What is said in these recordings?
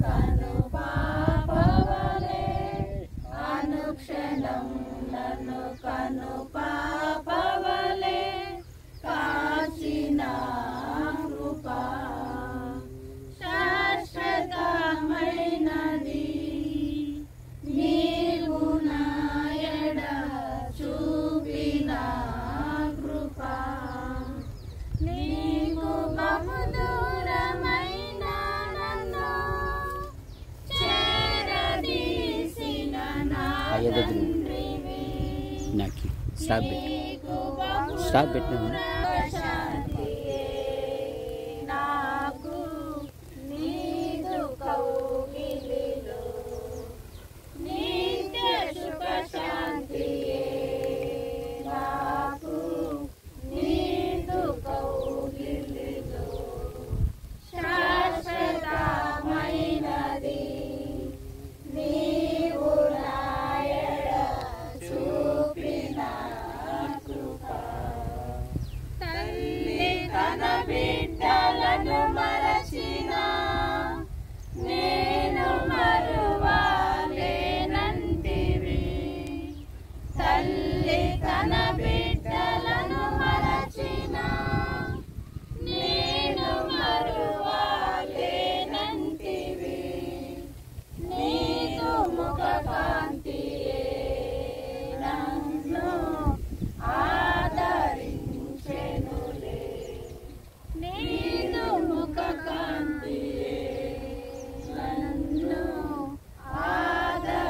కను పాపవలే అనుక్షణం నన్ను కను పాపవలే కాచిన కృపా శాశ్వతమైనది నీవు నా ఎడ చూపిన కృపా నీకు బహు దూరమైన నన్ను చేరదీసిన నా తండ్రివి నీకు బహు శాంతియే నాకు నీదు కౌగిలిలో నిత్య సుఖ శాంతియే నాకు నీదు కౌగిలిలో శాశ్వతమైనది నీవు నా ఎడ చూపిన కృపా తల్లి తన బిడ్డలను మరచిన నేను మరువలేనంటివి తల్లి తన బిడ్డలను మరచిన నేను మరువలేనంటివి నీదు ముఖ కాంతియే నన్ను ఆదరించెనులే నీదు ముఖ కాంతియే నన్ను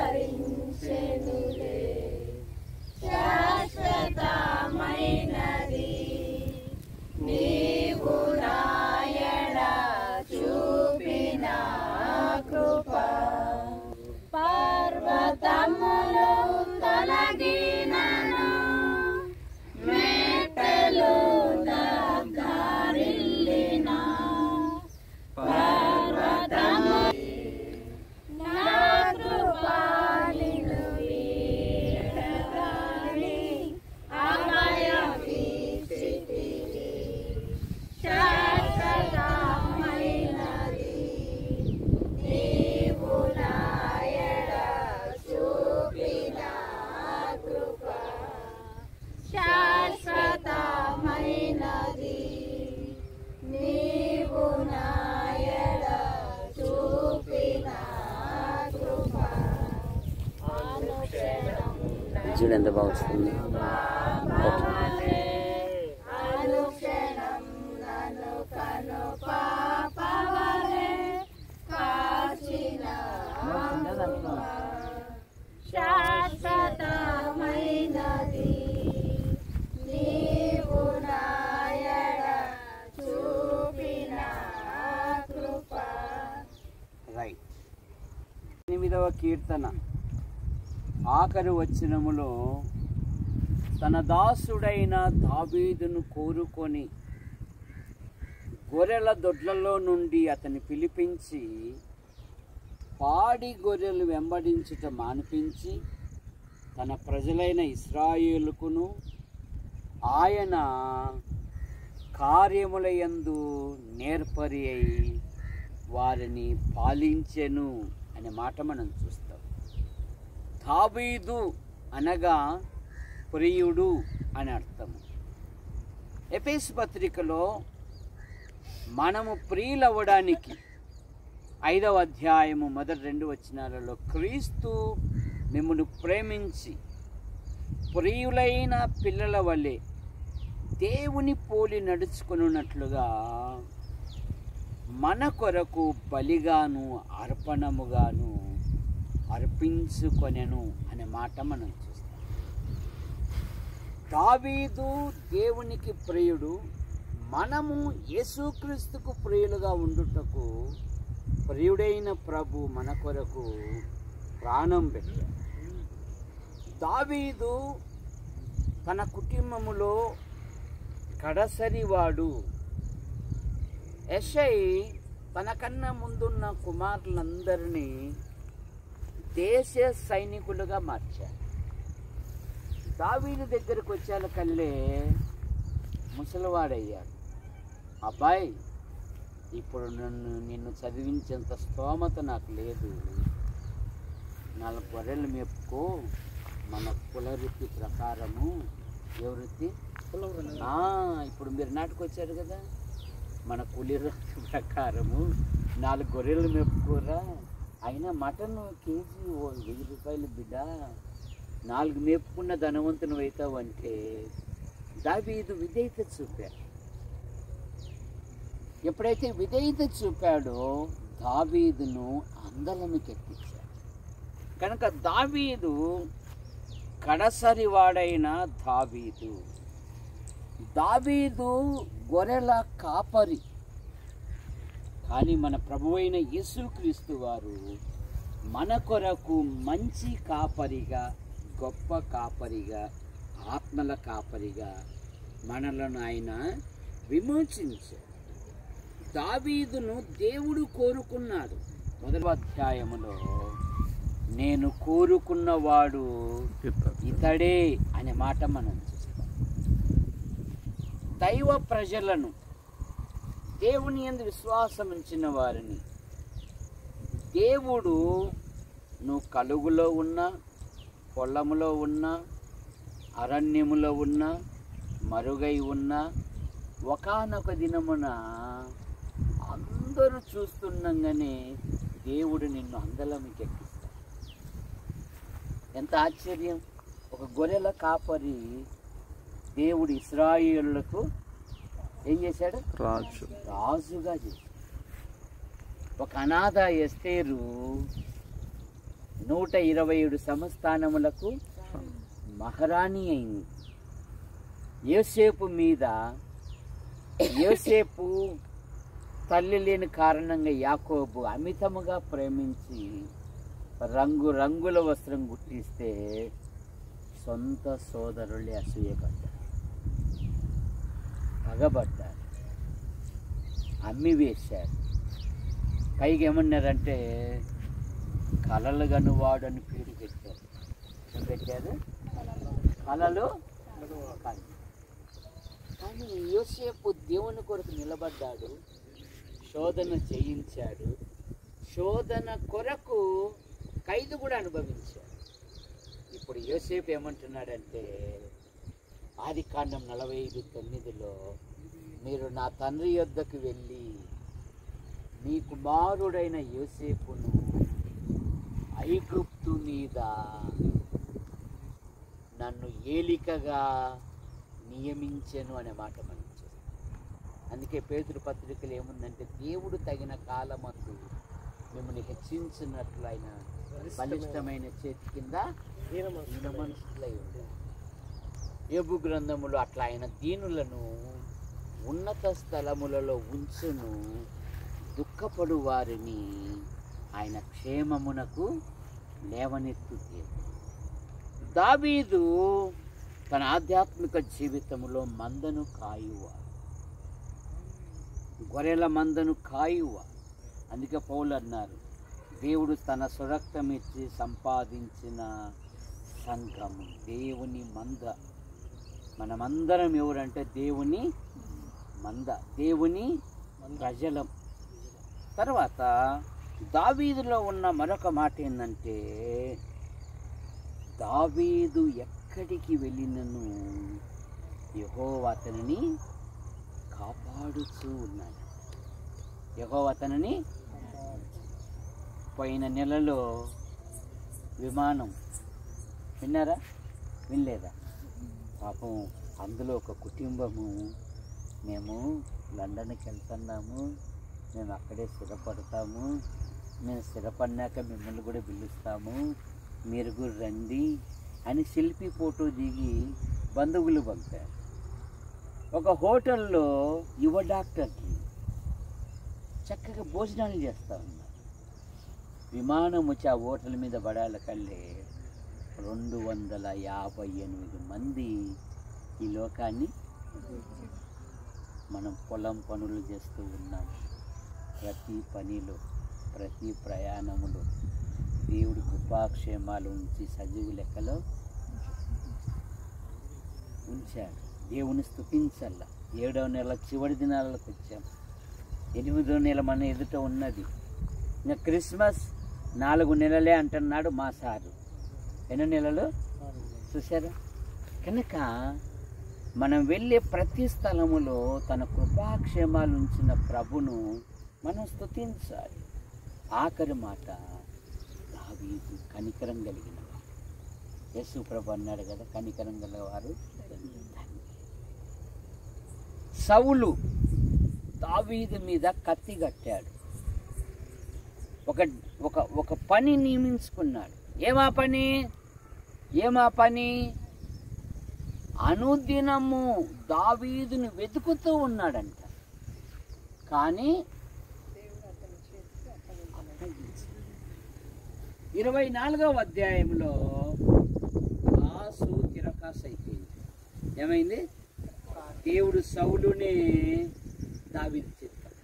ఆదరించెనులే శాశ్వతమైనది నీవు నా ఎడ చూపిన కృపా పర్వతములు తొలగినను మెట్టలు దద్దరిల్లిన పర్వతము నా కృపా నిన్ను వీడగాని అభయమిచ్చితివి శాశ్వతమైనది నీవు నా ఎడ చూపిన కృపా శాశ్వతమైనది నీవు నా ఎడ చూపిన కృపా అనుక్షణం చూడు ఎంత బాగా వస్తుంది. పాపవలే అనుక్షణం నన్ను కను పాపవలే కాచిన కృపా శాశ్వతమైనది నీవు నా ఎడ చూపిన కృపా. రైట్. 8వ కీర్తన ఆఖరి వచనములో తన దాసుడైన దావీదును కోరుకొని గొర్రెల దొడ్లలో నుండి అతన్ని పిలిపించి పాడి గొర్రెలు వెంబడించుట మానిపించి తన ప్రజలైన ఇశ్రాయేలుకును ఆయన కార్యములయందు నేర్పరి అయి వారిని పాలించెను అనే మాట మనం చూస్తాం. దావీదు అనగా ప్రియుడు అని అర్థము. ఎఫెసు పత్రికలో మనము ప్రియులవ్వడానికి 5వ అధ్యాయము మొదటి 2 వచనాలలో క్రీస్తు మిమ్మును ప్రేమించి ప్రియులైన పిల్లల వలె దేవుని పోలి నడుచుకున్నట్లుగా మన కొరకు బలిగాను అర్పణముగాను అర్పించుకొనెను అనే మాట మనం చూస్తాం. దావీదు దేవునికి ప్రియుడు, మనము యేసుక్రీస్తుకు ప్రియులుగా ఉండుటకు ప్రియుడైన ప్రభు మన కొరకు ప్రాణం పెట్టాడు. దావీదు తన కుటుంబములో కడసరివాడు. యెషై తనకన్నా ముందున్న కుమారులందరినీ దేశ సైనికులుగా మార్చాడు. దావీదు దగ్గరకు వచ్చేకల్లే ముసలివాడయ్యాడు. అబ్బాయి ఇప్పుడు నిన్ను చదివించేంత స్తోమత నాకు లేదు. 4 గొర్రెలు మేపుకో, మన కులవృత్తి ప్రకారము. ఏ వృత్తి? ఇప్పుడు మీరు నాటుకొచ్చారు కదా, మన కులి వృత్తి ప్రకారము 4 గొర్రెలు మేపుకోరా. అయినా మటన్ కేజీ 1000 రూపాయలు బిడ్డ. 4 మేపుకున్న ధనవంతును అవుతావు అంటే దావీదు విధేయత చూపాడు. ఎప్పుడైతే విధేయత చూపాడో దావీదును అందలముకి ఎక్కించాడు. కనుక దావీదు కడసరి వాడైన దావీదు గొర్రెల కాపరి. కానీ మన ప్రభువైన యేసుక్రీస్తు వారు మన కొరకు మంచి కాపరిగా, గొప్ప కాపరిగా, ఆత్మల కాపరిగా మనలను ఆయన విమోచించాడు. దావీదును దేవుడు కోరుకున్నాడు. 1వ అధ్యాయములో నేను కోరుకున్నవాడు ఇతడే అనే మాట మనం చూస్తాం. దైవ ప్రజలను, దేవుని యందు విశ్వాసం ఉంచిన వారిని దేవుడు నువ్వు కలుగులో ఉన్నా, పొలములో ఉన్నా, అరణ్యములో ఉన్నా, మరుగై ఉన్నా, ఒకానొక దినమున అందరూ చూస్తుండగానే దేవుడు నిన్ను అందలముకి ఎక్కిస్తాడు. ఎంత ఆశ్చర్యం! ఒక గొర్రెల కాపరి దేవుడు ఇశ్రాయేలులకు ఏం చేశాడు? రాజుగా చేశాడు. ఒక అనాథ ఎస్తేరు 127 సంస్థానములకు మహారాణి అయింది. యోసేపు తల్లి లేని కారణంగా యాకోబు అమితముగా ప్రేమించి రంగుల వస్త్రం గుట్టిస్తే సొంత సోదరులే అసూయపడ్డారు, పగబడ్డారు, అమ్మి వేశారు. పైగా ఏమన్నారంటే కలలు గనువాడు అని పేరు పెట్టారు. ఏం పెట్టారు? కలలు. కానీ యోసేపు దేవుని కొరకు నిలబడ్డాడు, శోధన జయించాడు. శోధన కొరకు ఖైదు కూడా అనుభవించాడు. ఇప్పుడు యోసేపు ఏమంటున్నాడంటే ఆదికాండం 45:9 మీరు నా తండ్రి యొద్దకు వెళ్ళి మీ కుమారుడైన యోసేపును ఐగుప్తు మీద నన్ను ఏలికగా నియమించెను అనే మాట మనం చూస్తాం. అందుకే పేతురు పత్రికలు ఏముందంటే దేవుడు తగిన కాలమందు మిమ్మల్ని హెచ్చించినట్లు ఆయన బలిష్టమైన చేతి కింద దీనమనుషులై ఉండారు. యోబు గ్రంథములో అట్లా ఆయన దీనులను ఉన్నత స్థలములలో ఉంచును, దుఃఖపడు వారిని ఆయన క్షేమమునకు లేవనెత్తు దేవుడు. దావీదు తన ఆధ్యాత్మిక జీవితంలో మందను కాయువాడు, గొర్రెల మందను కాయువాడు. అందుకే పౌలు అన్నారు, దేవుడు తన స్వరక్తం ఇచ్చి సంపాదించిన సంఘము దేవుని మంద. మనమందరం ఎవరంటే దేవుని మంద, దేవుని ప్రజలం. తర్వాత దావీదులో ఉన్న మరొక మాట ఏంటంటే దావీదు ఎక్కడికి వెళ్ళినను యెహోవా అతనిని కాపాడుతూ ఉన్నాడు. యెహోవా అతనిని. పోయిన నెలలో విమానం విన్నారా? వినలేదా? పాపం అందులో ఒక కుటుంబము, మేము లండన్కి వెళ్తున్నాము, మేము అక్కడే స్థిరపడతాము, మేము స్థిరపడినాక మిమ్మల్ని కూడా పిలుస్తాము, మీరు కూడా రండి అని సెల్ఫీ ఫోటో దిగి బంధువులు పంపారు. ఒక హోటల్లో యువ డాక్టర్కి చక్కగా భోజనాలు చేస్తూ ఉన్నారు. విమానం వచ్చి ఆ హోటల్ మీద పడాలకల్లే 258 మంది ఈ లోకాన్ని. మనం పొలం పనులు చేస్తూ ఉన్నాం. ప్రతి పనిలో, ప్రతి ప్రయాణములో దేవుడి కృపాక్షేమాలు ఉంచి సజీవు లెక్కలో ఉంచాడు. దేవుని స్తుతించాల. 7వ నెల చివరి దినాలకు వచ్చాం. 8వ నెల మన ఎదుట ఉన్నది. ఇంకా క్రిస్మస్ 4 నెలలే అంటున్నాడు మా సారు. ఎన్ని నెలలు చూసారా? కనుక మనం వెళ్ళే ప్రతి స్థలములో తన కృపాక్షేమాలు ఉంచిన ప్రభును మనం స్తుతించాలి. ఆఖరి మాట, దావీదు కనికరం కలిగిన వాడు. యేసు ప్రభు అన్నాడు కదా, కనికరం గలవారు. సౌలు దావీదు మీద కత్తి కట్టాడు. ఒక పని నియమించుకున్నాడు. ఏమా పని? అనుదినము దావీదుని వెతుకుతూ ఉన్నాడంట. కానీ 24వ అధ్యాయంలో ఆసు తిరకాసు అయిపోయింది. ఏమైంది? దేవుడు సౌలునే దావీదు చిత్తం.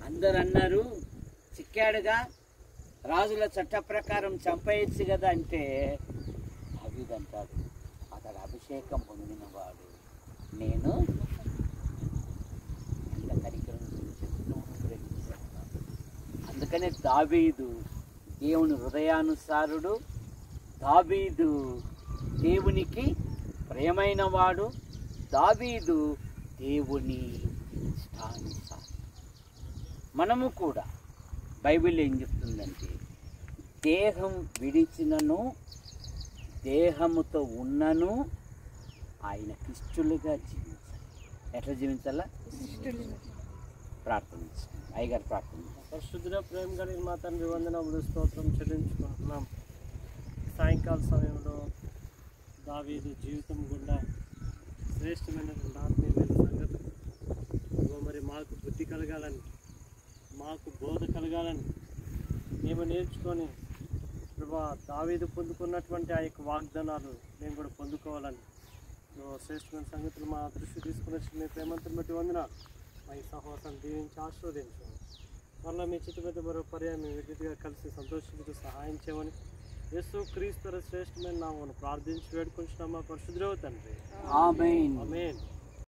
అందరు అన్నారు, చిక్కాడుగా, రాజుల చట్ట ప్రకారం చంపేయచ్చు కదా అంటే, దావీదు అంటాడు, అతడు అభిషేకం పొందినవాడు, నేను ఎంత కనికరం గ్రహించాను. అందుకనే దావీదు దేవుని హృదయానుసారుడు, దావీదు దేవునికి ప్రియమైన వాడు, దావీదు దేవుని ఇష్టానుసారం. మనము కూడా బైబిల్ ఏం చెప్తుందంటే, దేహం విడిచినను దేహముతో ఉన్నను ఆయనకిష్టులుగా జీవించాలి. ఎట్లా జీవించాలా? ప్రార్థించాలి. అయ్యగారు ప్రార్థించాలి. పరిశుద్ధుడ ప్రేమ కలిగిన మా తండ్రి, వందనములు స్తోత్రం చెల్లించుకుంటున్నాం. సాయంకాల సమయంలో దావీదు జీవితం గుండా శ్రేష్టమైనటువంటి ఆత్మీయమైన సంగతులు మరి మాకు బుద్ధి కలగాలని, మాకు బోధ కలగాలని మేము నేర్చుకొని ప్రభా దావీదు పొందుకున్నటువంటి ఆ యొక్క వాగ్దానాలు మేము కూడా పొందుకోవాలని శ్రేష్టమైన సంగతులు మా దృష్టి తీసుకుని వచ్చి మీ ప్రేమంతం బట్టి వందనాలు. మా ఈ సహవాసాన్ని దీవించి ఆశీర్వదించండి. మరలా మీ చిత్త మీద మరో పర్యాయం మేము విడిగా కలిసి సంతోషించి సహాయం చేయమని యేసు క్రీస్తు శ్రేష్టమైన నామమున ప్రార్థించి వేడుకుంటున్నాం మా పరిశుద్ధుడవు తండ్రి. ఆమేన్. ఆమేన్.